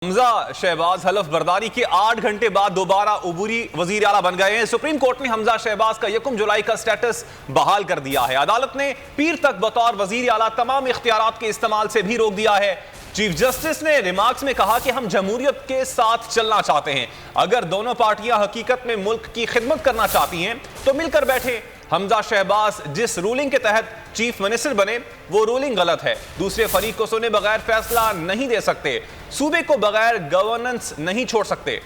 حمزہ شہباز حلف برداری کے 8 گھنٹے بعد دوبارہ عبوری وزیر اعلیٰ بن گئے ہیں۔ سپریم کورٹ نے حمزہ شہباز کا 1 جولائی کا سٹیٹس بحال کر دیا ہے۔ عدالت نے پیر تک بطور وزیر اعلیٰ تمام اختیارات کے استعمال سے بھی روک دیا ہے۔ چیف جسٹس نے ریمارکس میں کہا کہ ہم جمہوریت کے ساتھ چلنا چاہتے ہیں، اگر دونوں پارٹیاں حقیقت میں ملک کی خدمت کرنا چاہتی ہیں تو مل کر بیٹھیں۔ حمزہ شہباز جس رولنگ کے تحت چیف منسٹر بنے وہ رولنگ غلط ہے، دوسرے فریق کو سنے بغیر فیصلہ نہیں دے سکتے، صوبے کو بغیر گورننس نہیں چھوڑ سکتے۔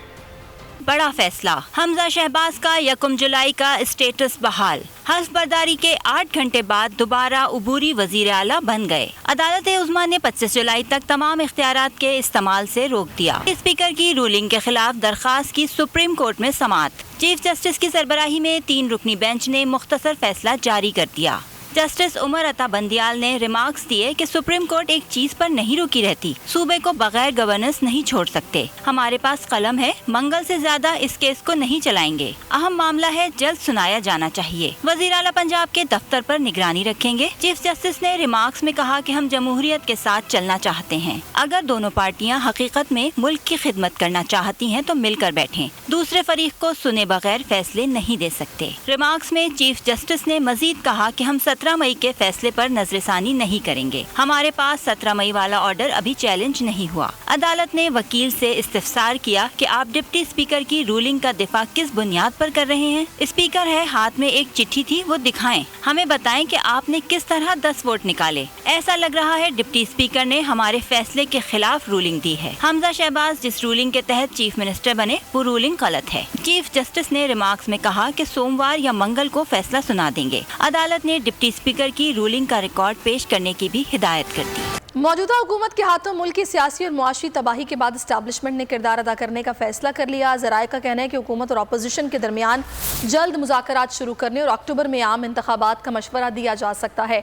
بڑا فیصلہ، حمزہ شہباز کا 1 جولائی کا اسٹیٹس بحال، حلف برداری کے 8 گھنٹے بعد دوبارہ عبوری وزیر اعلیٰ بن گئے۔ عدالت عظمیٰ نے 25 جولائی تک تمام اختیارات کے استعمال سے روک دیا۔ اسپیکر کی رولنگ کے خلاف درخواست کی سپریم کورٹ میں سماعت، چیف جسٹس کی سربراہی میں 3 رکنی بینچ نے مختصر فیصلہ جاری کر دیا۔ جسٹس عمر عطا بندیال نے ریمارکس دیے کہ سپریم کورٹ ایک چیز پر نہیں روکی رہتی، صوبے کو بغیر گورننس نہیں چھوڑ سکتے، ہمارے پاس قلم ہے، منگل سے زیادہ اس کیس کو نہیں چلائیں گے، اہم معاملہ ہے، جلد سنایا جانا چاہیے، وزیر اعلیٰ پنجاب کے دفتر پر نگرانی رکھیں گے۔ چیف جسٹس نے ریمارکس میں کہا کہ ہم جمہوریت کے ساتھ چلنا چاہتے ہیں، اگر دونوں پارٹیاں حقیقت میں ملک کی خدمت کرنا چاہتی ہیں تو مل کر بیٹھیں، دوسرے فریق کو سنے بغیر فیصلے نہیں دے سکتے۔ ریمارکس میں چیف جسٹس نے مزید کہا کہ ہم 17 مئی کے فیصلے پر نظر ثانی نہیں کریں گے، ہمارے پاس 17 مئی والا آرڈر ابھی چیلنج نہیں ہوا۔ عدالت نے وکیل سے استفسار کیا کہ آپ ڈپٹی اسپیکر کی رولنگ کا دفاع کس بنیاد پر کر رہے ہیں؟ اسپیکر ہے، ہاتھ میں ایک چٹھی تھی، وہ دکھائیں، ہمیں بتائیں کہ آپ نے کس طرح 10 ووٹ نکالے۔ ایسا لگ رہا ہے ڈپٹی اسپیکر نے ہمارے فیصلے کے خلاف رولنگ دی ہے۔ حمزہ شہباز جس رولنگ کے تحت چیف منسٹر بنے وہ رولنگ غلط ہے۔ چیف جسٹس نے ریمارکس میں کہا کہ سوموار یا منگل کو فیصلہ سنا دیں گے۔ عدالت نے ڈپٹی اسپیکر کی رولنگ کا ریکارڈ پیش کرنے کی بھی ہدایت کر دی۔ موجودہ حکومت کے ہاتھوں ملک کی سیاسی اور معاشی تباہی کے بعد اسٹیبلشمنٹ نے کردار ادا کرنے کا فیصلہ کر لیا۔ ذرائع کا کہنا ہے کہ حکومت اور اپوزیشن کے درمیان جلد مذاکرات شروع کرنے اور اکتوبر میں عام انتخابات کا مشورہ دیا جا سکتا ہے۔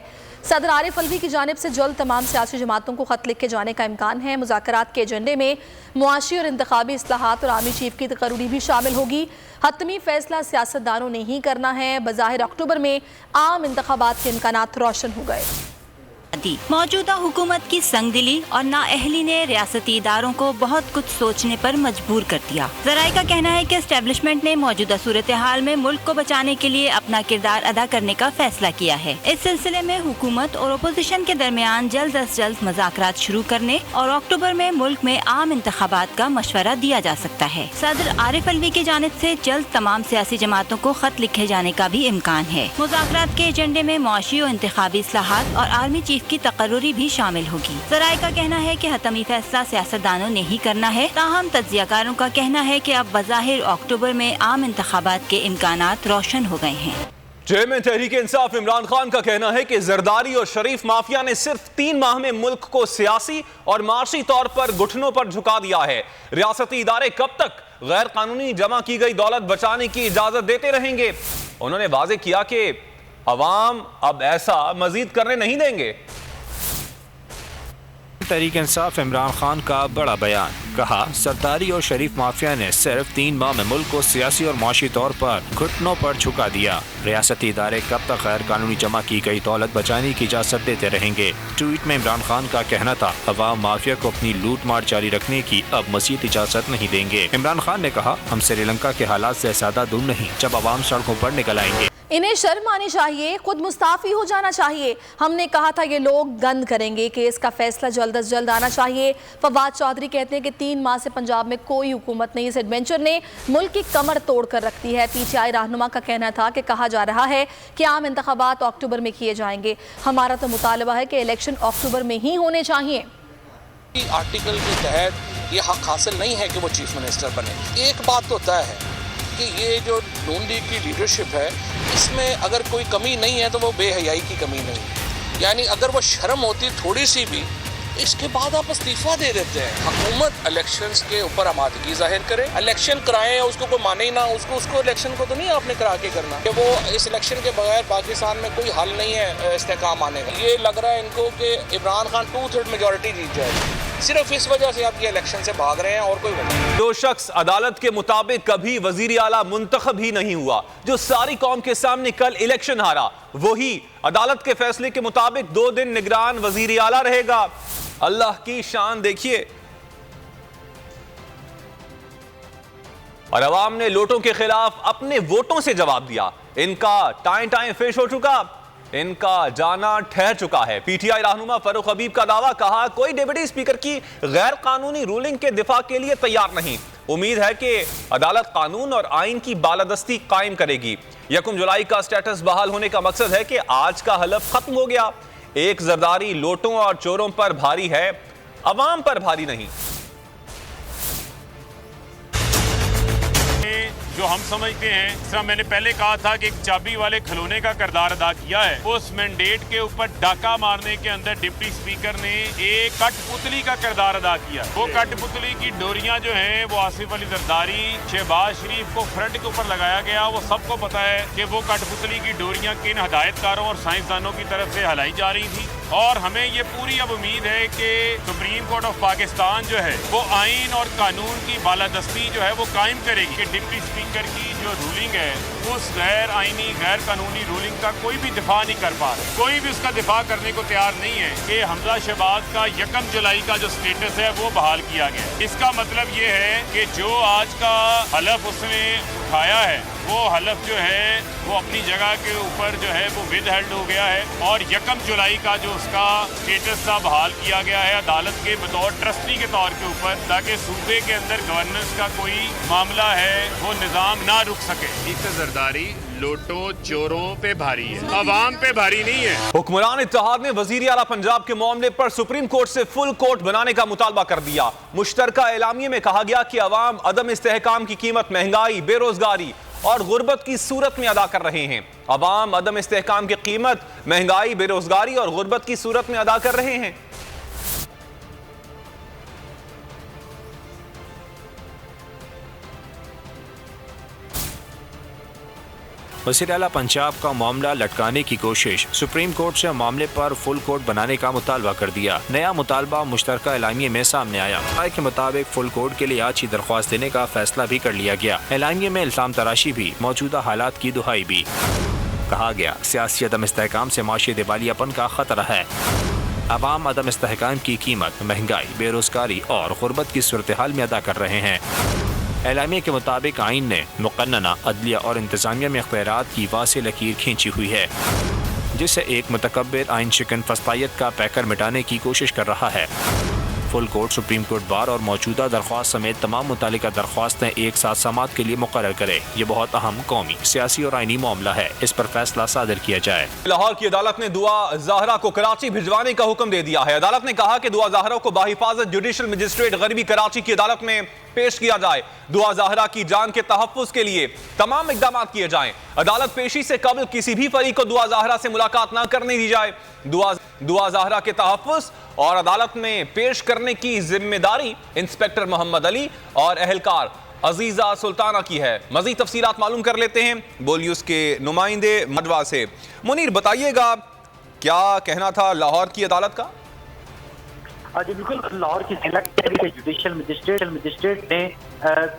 صدر عارف الوی کی جانب سے جلد تمام سیاسی جماعتوں کو خط لکھے جانے کا امکان ہے۔ مذاکرات کے ایجنڈے میں معاشی اور انتخابی اصلاحات اور آرمی چیف کی تقرری بھی شامل ہوگی۔ حتمی فیصلہ سیاستدانوں نے ہی کرنا ہے۔ بظاہر اکتوبر میں عام انتخابات کے امکانات روشن ہو گئے۔ موجودہ حکومت کی سنگ دلی اور نااہلی نے ریاستی اداروں کو بہت کچھ سوچنے پر مجبور کر دیا۔ ذرائع کا کہنا ہے کہ اسٹیبلشمنٹ نے موجودہ صورتحال میں ملک کو بچانے کے لیے اپنا کردار ادا کرنے کا فیصلہ کیا ہے۔ اس سلسلے میں حکومت اور اپوزیشن کے درمیان جلد از جلد مذاکرات شروع کرنے اور اکتوبر میں ملک میں عام انتخابات کا مشورہ دیا جا سکتا ہے۔ صدر عارف الوی کی جانب سے جلد تمام سیاسی جماعتوں کو خط لکھے جانے کا بھی امکان ہے۔ مذاکرات کے ایجنڈے میں معاشی اور انتخابی اصلاحات اور آرمی چیف کی تقرری بھی شامل ہوگی۔ ذرائع کا کہنا ہے کہ حتمی فیصلہ سیاستدانوں نے ہی کرنا ہے، تاہم تجزیہ کاروں کا کہنا ہے کہ اب بظاہر اکتوبر میں عام انتخابات کے امکانات روشن ہو گئے ہیں۔ چیئرمین تحریک انصاف عمران خان کا کہنا ہے کہ زرداری اور شریف مافیا نے صرف 3 ماہ میں ملک کو سیاسی اور معاشی طور پر گھٹنوں پر جھکا دیا ہے۔ ریاستی ادارے کب تک غیر قانونی جمع کی گئی دولت بچانے کی اجازت دیتے رہیں گے؟ انہوں نے واضح کیا کہ عوام اب ایسا مزید کرنے نہیں دیں گے۔ تحریک انصاف عمران خان کا بڑا بیان، کہا سرداری اور شریف مافیا نے صرف 3 ماہ میں ملک کو سیاسی اور معاشی طور پر گھٹنوں پر جھکا دیا۔ ریاستی ادارے کب تک غیر قانونی جمع کی گئی دولت بچانے کی اجازت دیتے رہیں گے؟ ٹویٹ میں عمران خان کا کہنا تھا عوام مافیا کو اپنی لوٹ مار جاری رکھنے کی اب مزید اجازت نہیں دیں گے۔ عمران خان نے کہا ہم سری لنکا کے حالات سے زیادہ دور نہیں جب عوام سڑکوں پر نکل آئیں گے۔ انہیں شرم آنی چاہیے، خود مستعفی ہو جانا چاہیے۔ ہم نے کہا تھا یہ لوگ گند کریں گے، کیس کا فیصلہ جلد از جلد آنا چاہیے۔ فواد چودھری کہتے ہیں کہ 3 ماہ سے پنجاب میں کوئی حکومت نہیں، اس ایڈونچر نے ملک کی کمر توڑ کر رکھ دی ہے۔ پی ٹی آئی رہنما کا کہنا تھا کہ کہا جا رہا ہے کہ عام انتخابات اکتوبر میں کیے جائیں گے، ہمارا تو مطالبہ ہے کہ الیکشن اکتوبر میں ہی ہونے چاہیے۔ آرٹیکل کے تحت یہ حق حاصل نہیں ہے کہ وہ چیف منسٹر بنے۔ ایک بات تو طے ہے کہ یہ جو نون لیگ کی لیڈرشپ ہے اس میں اگر کوئی کمی نہیں ہے تو وہ بے حیائی کی کمی نہیں ہے، یعنی اگر وہ شرم ہوتی تھوڑی سی بھی اس کے بعد آپ استعفیٰ دے دیتے ہیں۔ حکومت الیکشنز کے اوپر آمادگی ظاہر کرے، الیکشن کرائیں، اس کو کوئی مانے ہی نہ، اس کو الیکشن کو تو نہیں آپ نے کرا کے کرنا کہ وہ اس الیکشن کے بغیر پاکستان میں کوئی حل نہیں ہے استحکام آنے کا۔ یہ لگ رہا ہے ان کو کہ عمران خان 2/3 میجورٹی جیت جائے گی، صرف اس وجہ سے آپ یہ الیکشن سے بھاگ رہے ہیں اور کوئی وجہ نہیں۔ جو شخص عدالت کے مطابق کبھی وزیر اعلیٰ منتخب ہی نہیں ہوا، جو ساری قوم کے سامنے کل الیکشن ہارا، وہی عدالت کے فیصلے کے مطابق 2 دن نگران وزیر اعلیٰ رہے گا۔ اللہ کی شان دیکھیے۔ اور عوام نے لوٹوں کے خلاف اپنے ووٹوں سے جواب دیا. ان کا ٹائیں فش ہو چکا, ان کا جانا ٹھہر چکا ہے. پی ٹی آئی رہنما فاروق حبیب کا دعویٰ, کہا کوئی ڈپٹی اسپیکر کی غیر قانونی رولنگ کے دفاع کے لیے تیار نہیں. امید ہے کہ عدالت قانون اور آئین کی بالادستی قائم کرے گی. 1 جولائی کا سٹیٹس بحال ہونے کا مقصد ہے کہ آج کا حلف ختم ہو گیا. ایک زرداری لوٹوں اور چوروں پر بھاری ہے, عوام پر بھاری نہیں. جو ہم سمجھتے ہیں, اس طرح میں نے پہلے کہا تھا کہ ایک چابی والے کھلونے کا کردار ادا کیا ہے, اس مینڈیٹ کے اوپر ڈاکہ مارنے کے اندر ڈپٹی اسپیکر نے ایک کٹ پتلی کا کردار ادا کیا. وہ کٹ پتلی کی ڈوریاں جو ہیں وہ آصف علی زرداری, شہباز شریف کو فرنٹ کے اوپر لگایا گیا. وہ سب کو پتا ہے کہ وہ کٹ پتلی کی ڈوریاں کن ہدایت کاروں اور سائنسدانوں کی طرف سے ہلائی جا رہی تھی. اور ہمیں یہ پوری اب امید ہے کہ سپریم کورٹ آف پاکستان جو ہے وہ آئین اور قانون کی بالادستی جو ہے وہ قائم کرے گی کہ ڈپٹی اسپیکر کی جو رولنگ ہے اس غیر آئینی غیر قانونی رولنگ کا کوئی بھی دفاع نہیں کر پا رہا, کوئی بھی اس کا دفاع کرنے کو تیار نہیں ہے کہ حمزہ شہباز کا 1 جولائی کا جو سٹیٹس ہے وہ بحال کیا گیا. اس کا مطلب یہ ہے کہ جو آج کا حلف اس نے اٹھایا ہے وہ حلف جو ہے وہ اپنی جگہ کے اوپر جو ہے وہ ود ہیلڈ ہو گیا ہے. اور 1 جولائی کا جو اس کا سٹیٹس تھا بحال کیا گیا ہے عدالت کے بطور ٹرسٹی کے طور کے اوپر, تاکہ صوبے کے اندر گورننس کا کوئی معاملہ ہے وہ نظام نہ رک سکے. زرداری لوٹوں چوروں پہ بھاری ہے, عوام پہ بھاری نہیں ہے. حکمران اتحاد نے وزیر اعلیٰ پنجاب کے معاملے پر سپریم کورٹ سے فل کورٹ بنانے کا مطالبہ کر دیا. مشترکہ اعلامیے میں کہا گیا کہ عوام عدم استحکام کی قیمت مہنگائی, بے روزگاری اور غربت کی صورت میں ادا کر رہے ہیں. عوام عدم استحکام کی قیمت مہنگائی, بے روزگاری اور غربت کی صورت میں ادا کر رہے ہیں. وزیر اعلیٰ پنجاب کا معاملہ لٹکانے کی کوشش, سپریم کورٹ سے معاملے پر فل کورٹ بنانے کا مطالبہ کر دیا. نیا مطالبہ مشترکہ اعلامیے میں سامنے آیا. رائے کے مطابق فل کورٹ کے لیے آج ہی درخواست دینے کا فیصلہ بھی کر لیا گیا. اعلامیے میں الزام تراشی بھی, موجودہ حالات کی دہائی بھی. کہا گیا سیاسی عدم استحکام سے معاشی دیوالیہ پن کا خطرہ ہے. عوام عدم استحکام کی قیمت مہنگائی, بے روزگاری اور غربت کی صورتحال میں ادا کر رہے ہیں. اعلامیے کے مطابق آئین نے مقننہ عدلیہ اور انتظامیہ میں اختیارات کی واضح لکیر کھینچی ہوئی ہے, جس سے ایک متکبر آئین شکن فسطائیت کا پیکر مٹانے کی کوشش کر رہا ہے. Full court supreme court bar اور موجودہ درخواست سمیت تمام متعلقہ درخواستیں ایک ساتھ سماعت کے لیے مقرر کرے. یہ بہت اہم قومی, سیاسی اور آئینی معاملہ ہے, اس پر فیصلہ صادر کیا جائے. لاہور کی عدالت نے دعا زہرا کو کراچی بھجوانے کا حکم دے دیا ہے. عدالت نے کہا کہ دعا زہرا کو بحفاظت جوڈیشل مجسٹریٹ غربی کراچی کی عدالت میں پیش کیا جائے. دعا زہرا کی جان کے تحفظ کے لیے تمام اقدامات کیے جائیں. عدالت پیشی سے قبل کسی بھی فریق کو دعا زہرا سے ملاقات نہ کرنے دی جائے. دعا زہرا کے تحفظ اور عدالت میں پیش کرنے کی ذمہ داری انسپیکٹر محمد علی اور اہلکار عزیزہ سلطانہ کی ہے. مزید تفصیلات معلوم کر لیتے ہیں بولیوز کے نمائندے مڈوا سے. منیر, بتائیے گا کیا کہنا تھا لاہور کی عدالت کا؟ جی بالکل, لاہور کی ضلع کے جوڈیشل مجسٹریٹ نے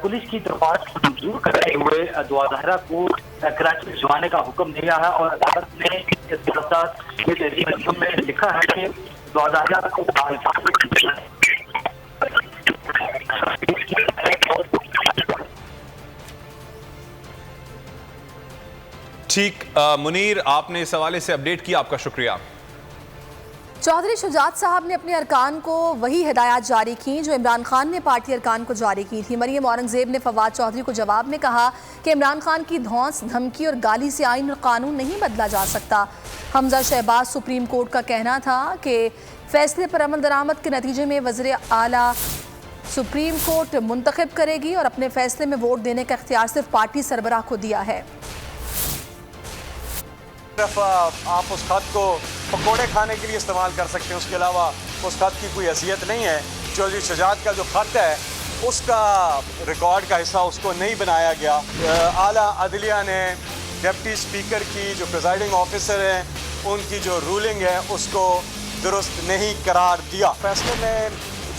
پولیس کی درخواست کو منظور کرتے ہوئے دعا زہرا کو کراچی بھجوانے کا حکم دیا ہے. اور عدالت نے اس کے ساتھ یہ تحریر حکم میں لکھا ہے کہ دعا زہرا کو ٹھیک منیر, آپ نے اس حوالے سے اپڈیٹ کیا, آپ کا شکریہ. چودھری شجاعت صاحب نے اپنے ارکان کو وہی ہدایات جاری کی جو عمران خان نے پارٹی ارکان کو جاری کی تھی. مریم اورنگزیب نے فواد چودھری کو جواب میں کہا کہ عمران خان کی دھونس, دھمکی اور گالی سے آئین اور قانون نہیں بدلا جا سکتا. حمزہ شہباز سپریم کورٹ کا کہنا تھا کہ فیصلے پر عمل درآمد کے نتیجے میں وزیر اعلیٰ سپریم کورٹ منتخب کرے گی اور اپنے فیصلے میں ووٹ دینے کا اختیار صرف پارٹی سربراہ کو دیا ہے. آپ اس خط کو پکوڑے کھانے کے لیے استعمال کر سکتے ہیں, اس کے علاوہ اس خط کی کوئی حیثیت نہیں ہے. چودھری شجاعت کا جو خط ہے اس کا ریکارڈ کا حصہ اس کو نہیں بنایا گیا. اعلیٰ عدلیہ نے ڈپٹی اسپیکر کی جو پریزائڈنگ آفیسر ہیں ان کی جو رولنگ ہے اس کو درست نہیں قرار دیا. فیصلے میں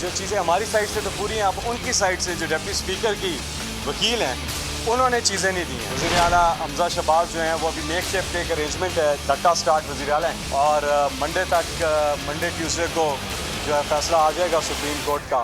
جو چیزیں ہماری سائڈ سے تو پوری ہیں, اب ان کی سائڈ سے جو ڈپٹی اسپیکر کی وکیل ہیں انہوں نے چیزیں نہیں دی ہیں. وزیر اعلیٰ حمزہ شہباز جو ہیں وہ ابھی میک شفٹ ایک ارینجمنٹ ہے, ڈھکا سٹارٹ وزیر اعلیٰ ہیں, اور منڈے ٹیوزڈے کو جو ہے فیصلہ آ جائے گا سپریم کورٹ کا.